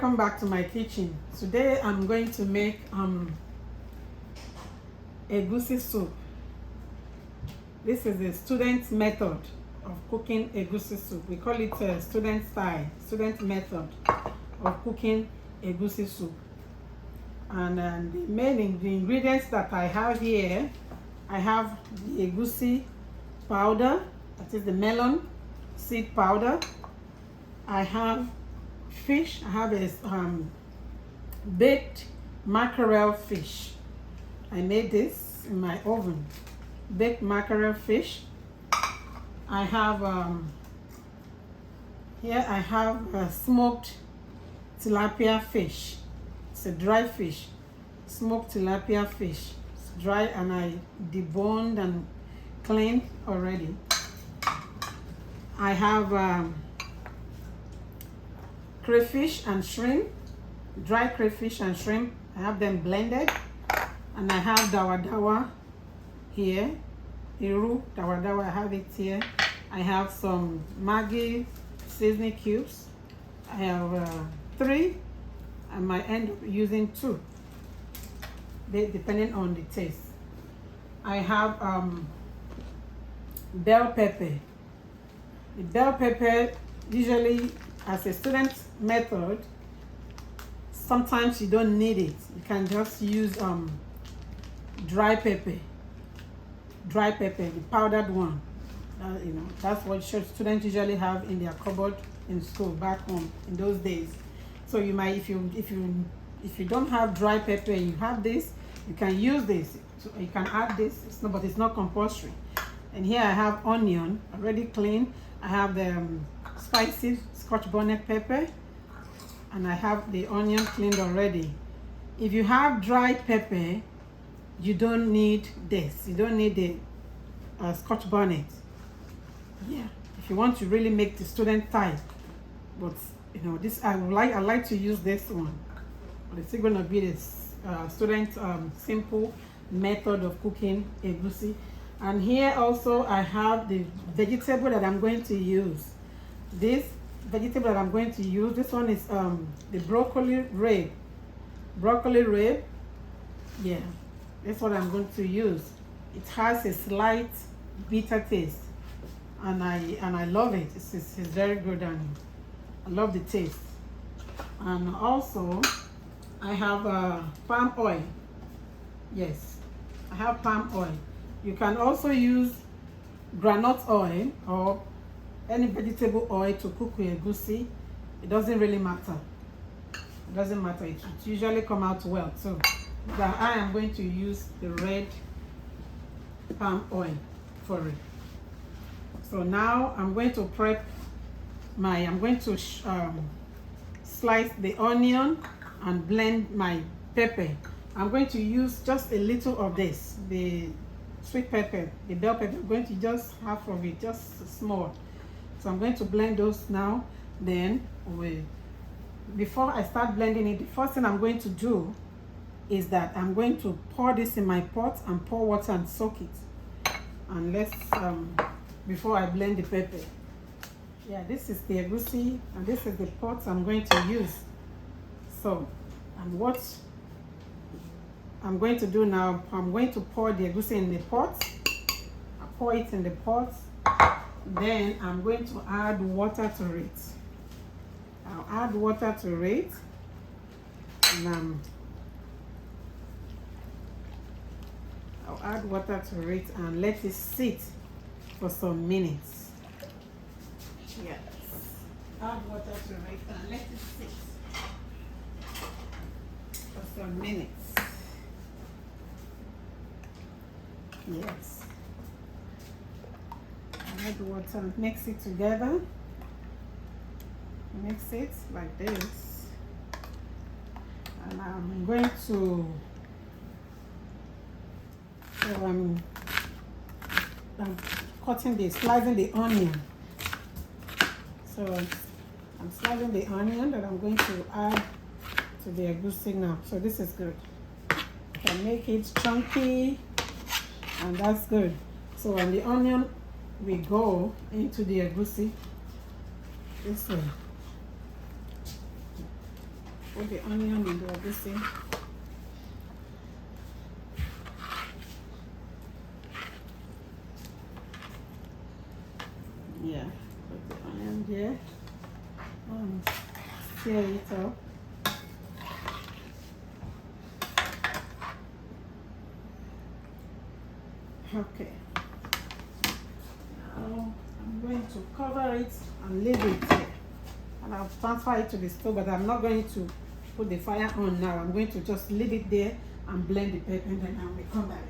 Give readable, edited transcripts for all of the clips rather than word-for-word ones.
welcome back to my kitchen. Today I'm going to make egusi soup. This is the student method of cooking egusi soup. We call it student style, student method of cooking egusi soup. And the ingredients that I have here, I have the egusi powder, that is the melon seed powder. I have fish. I have a baked mackerel fish. I made this in my oven. Baked mackerel fish. I have here I have smoked tilapia fish. It's a dry fish. Smoked tilapia fish. It's dry and I deboned and cleaned already. I have crayfish and shrimp, dry crayfish and shrimp. I have them blended. And I have Dawadawa here, Dawadawa, I have it here. I have some Maggi seasoning cubes. I have 3. I might end up using 2, depending on the taste. I have bell pepper. The bell pepper, usually as a student method, sometimes you don't need it. You can just use dry pepper, the powdered one. You know, that's what students usually have in their cupboard in school back home in those days. So you might, if you don't have dry pepper and you have this, you can use this. So you can add this. But it's not compulsory. And here I have onion already cleaned. I have the spicy Scotch bonnet pepper, and I have the onion cleaned already. If you have dry pepper, you don't need this. You don't need the Scotch bonnet. Yeah, if you want to really make the student type, but you know this, I like to use this one. But it's going to be this student simple method of cooking egusi. And here also I have the vegetable that I'm going to use. This vegetable that I'm going to use, this one is the broccoli rabe. Broccoli rabe, yeah, that's what I'm going to use. It has a slight bitter taste, and I love it. It's very good, and I love the taste. And also I have palm oil. Yes, I have palm oil. You can also use groundnut oil or any vegetable oil to cook with egusi. It doesn't really matter. It doesn't matter. It usually come out well too. But I am going to use the red palm oil for it. So now I'm going to prep I'm going to slice the onion and blend my pepper. I'm going to use just a little of this, the sweet pepper, the bell pepper. I'm going to just half of it, just small. So I'm going to blend those now. Then before I start blending it, the first thing I'm going to do is that I'm going to pour this in my pot and pour water and soak it. And let's before I blend the pepper. Yeah, this is the egusi and this is the pot I'm going to use. So, and what I'm going to do now, I'm going to pour the egusi in the pot. I pour it in the pot. Then I'm going to add water to it. I'll add water to it. And I'll add water to it and let it sit for some minutes. Yes. Add water to it and let it sit for some minutes. Yes. Add water, mix it together. Mix it like this. And I'm going to I'm slicing the onion. So I'm slicing the onion that I'm going to add to the egusi now. So this is good. I can make it chunky, and that's good. So when the onion we go into the egusi this way. Put the onion in the egusi. Yeah, put the onion there. Stir it up. Okay. Now I'm going to cover it and leave it there. And I'll transfer it to the stove, but I'm not going to put the fire on now. I'm going to just leave it there and blend the pepper, and then I will come back.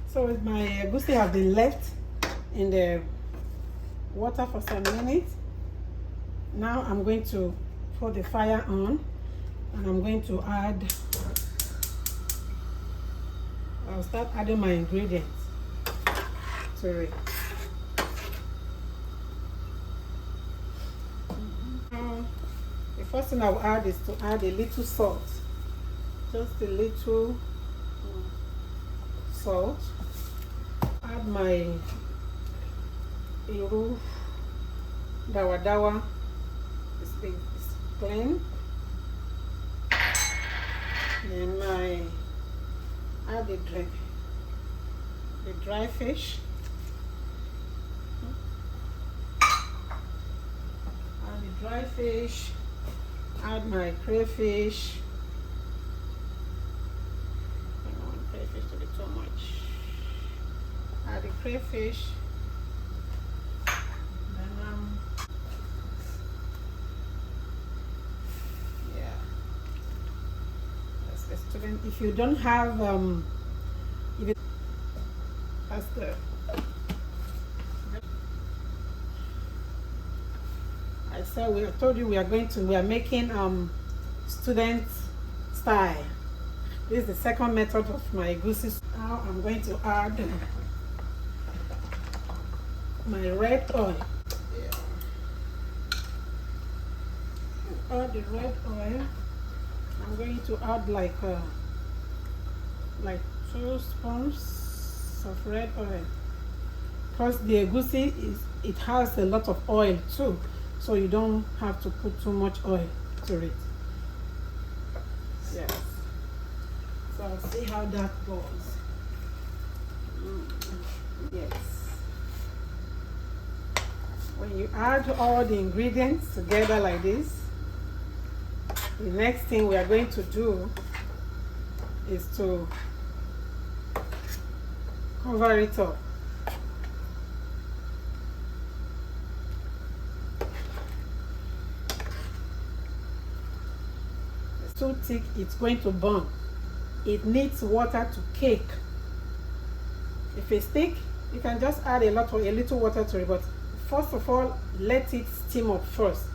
So my egusi have been left in the water for some minutes. Now I'm going to put the fire on, and I'm going to I'll start adding my ingredients to it. The first thing I'll add is to add a little salt, just a little salt. Add my Dawadawa. It's clean. Then add the dry fish. Add the dry fish. Add my crayfish. I don't want crayfish to be too much. Add the crayfish. Then yeah. That's the student. If you don't have that's the I told you we are making student style. This is the second method of my egusi. Now I'm going to add my red oil. Add the red oil. I'm going to add like 2 spoons of red oil, because the egusi it has a lot of oil too, so you don't have to put too much oil to it. Yes. So I'll see how that goes. Yes. When you add all the ingredients together like this, the next thing we are going to do is to cover it up. It's too thick, it's going to burn. It needs water to cake. If it's thick, you can just add a little water to it, but first of all, let it steam up first.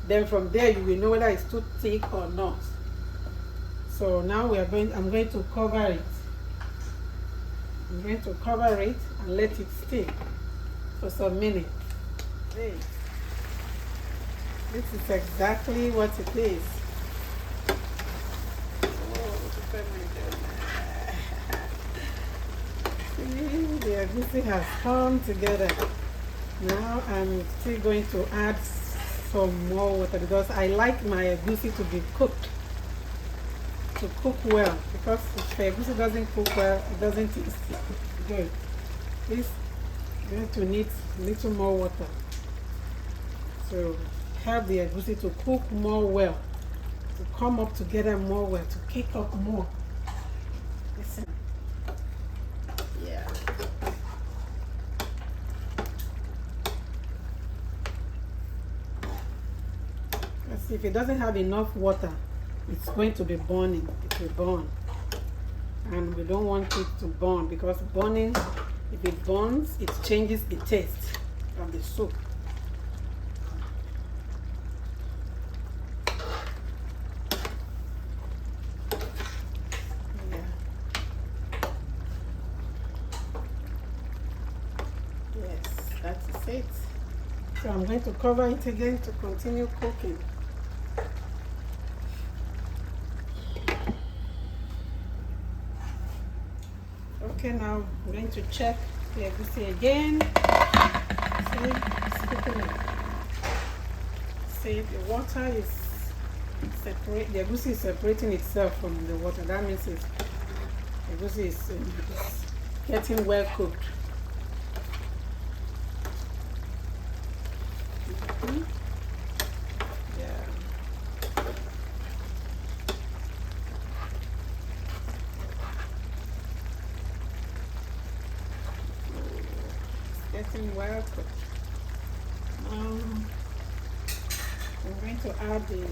Then from there you will know whether it's too thick or not. So now I'm going to cover it. I'm going to cover it and let it steam for some minutes. Hey, this is exactly what it is. See, the egusi has come together. Now I'm still going to add some more water, because I like my egusi to be cooked, to cook well, because if the egusi doesn't cook well, it doesn't taste good. This is going to need a little more water to help the egusi to cook more well, to come up together more well, to cake up more. Listen. Yeah. Because if it doesn't have enough water, it's going to be burning. It will burn. And we don't want it to burn, because burning, if it burns, it changes the taste of the soup. Yeah. Yes, that's it. So I'm going to cover it again to continue cooking. Okay, now I'm going to check the egusi again. See, it's cooking up. See, the water is separate. The egusi is separating itself from the water. That means the egusi is getting well cooked. Yeah. It's getting well cooked. I'm going to add the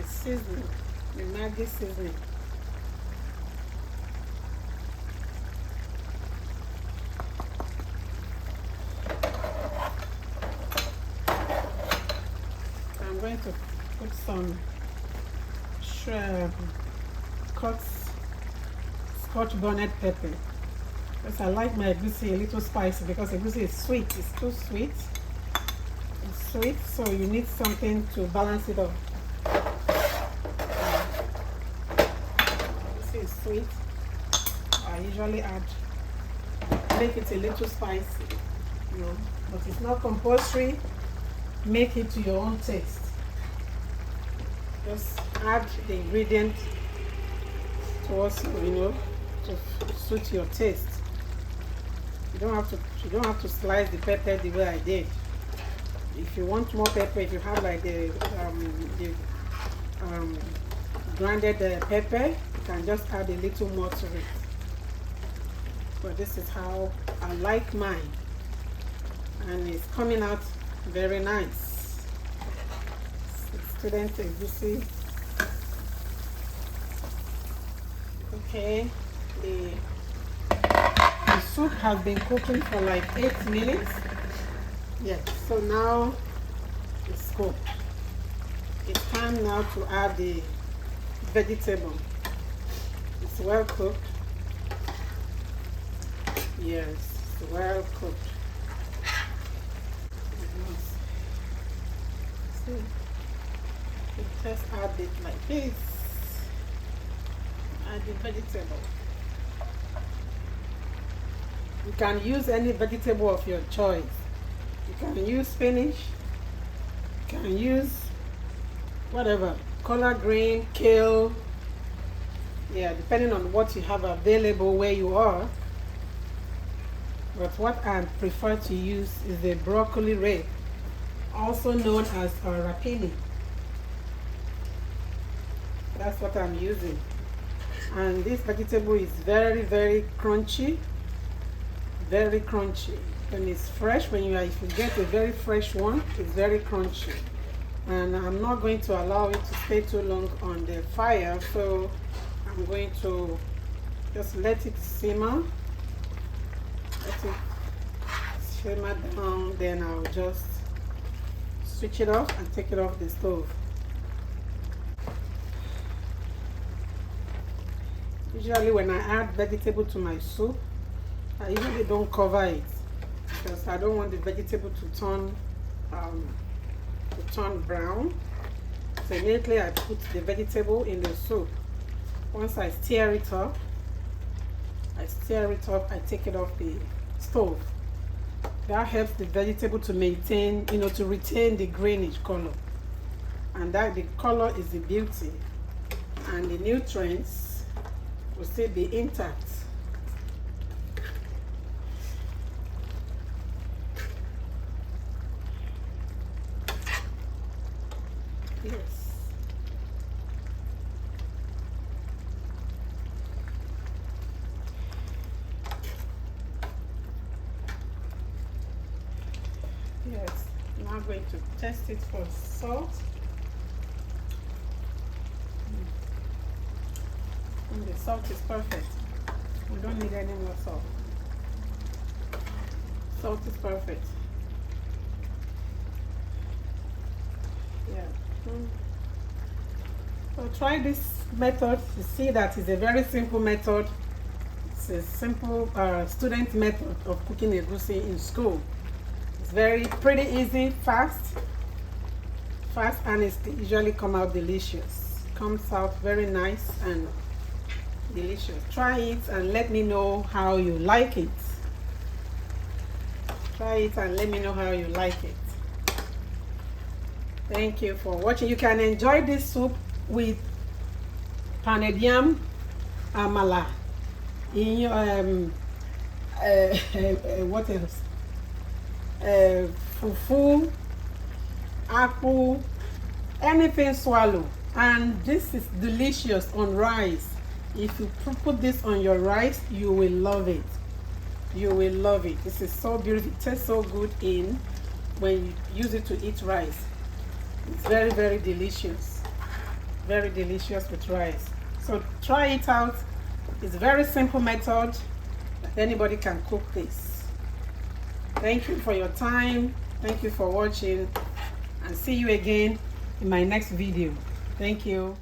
seasoning, the Maggi seasoning. I'm going to put some cut Scotch bonnet pepper. Because I like my egusi a little spicy, because egusi is sweet. It's too sweet. It's sweet, so you need something to balance it off. Egusi is sweet. I usually make it a little spicy, but it's not compulsory. Make it to your own taste. Just add the ingredients towards to suit your taste. You don't have to slice the pepper the way I did. If you want more pepper, if you have like the grounded pepper, you can just add a little more to it. But this is how I like mine, and it's coming out very nice. Student egusi. Okay, the soup has been cooking for like 8 minutes. Yes, so now it's cooked. It's time now to add the vegetable. It's well cooked. Yes, it's well cooked. So you just add it like this. Add the vegetable. You can use any vegetable of your choice. You can use spinach. You can use whatever, collard green, kale. Yeah, depending on what you have available where you are. But what I prefer to use is the broccoli rabe, also known as rapini. That's what I'm using. And this vegetable is very, very crunchy. Very crunchy. When it's fresh, if you get a very fresh one, it's very crunchy. And I'm not going to allow it to stay too long on the fire, so I'm going to just let it simmer. Let it simmer down, then I'll just switch it off and take it off the stove. Usually when I add vegetable to my soup, I usually don't cover it, because I don't want the vegetable to turn brown. So immediately I put the vegetable in the soup. Once I stir it up, I take it off the stove. That helps the vegetable to maintain, to retain the greenish color. And that the color is the beauty. And the nutrients will still be intact. Yes. Yes. Now I'm going to test it for salt. And the salt is perfect. We don't need any more salt. Salt is perfect. Yeah. So try this method. You see that it's a very simple method. It's a simple student method of cooking egusi in school. It's pretty easy, fast, and it usually come out delicious. Comes out very nice and delicious. Try it and let me know how you like it. Try it and let me know how you like it. Thank you for watching. You can enjoy this soup with pounded yam, amala, in your what else? Fufu, apple, anything swallow. And this is delicious on rice. If you put this on your rice, you will love it. You will love it. This is so beautiful. It tastes so good in when you use it to eat rice. It's very, very delicious. Very delicious with rice. So try it out. It's a very simple method. Anybody can cook this. Thank you for your time. Thank you for watching. And see you again in my next video. Thank you.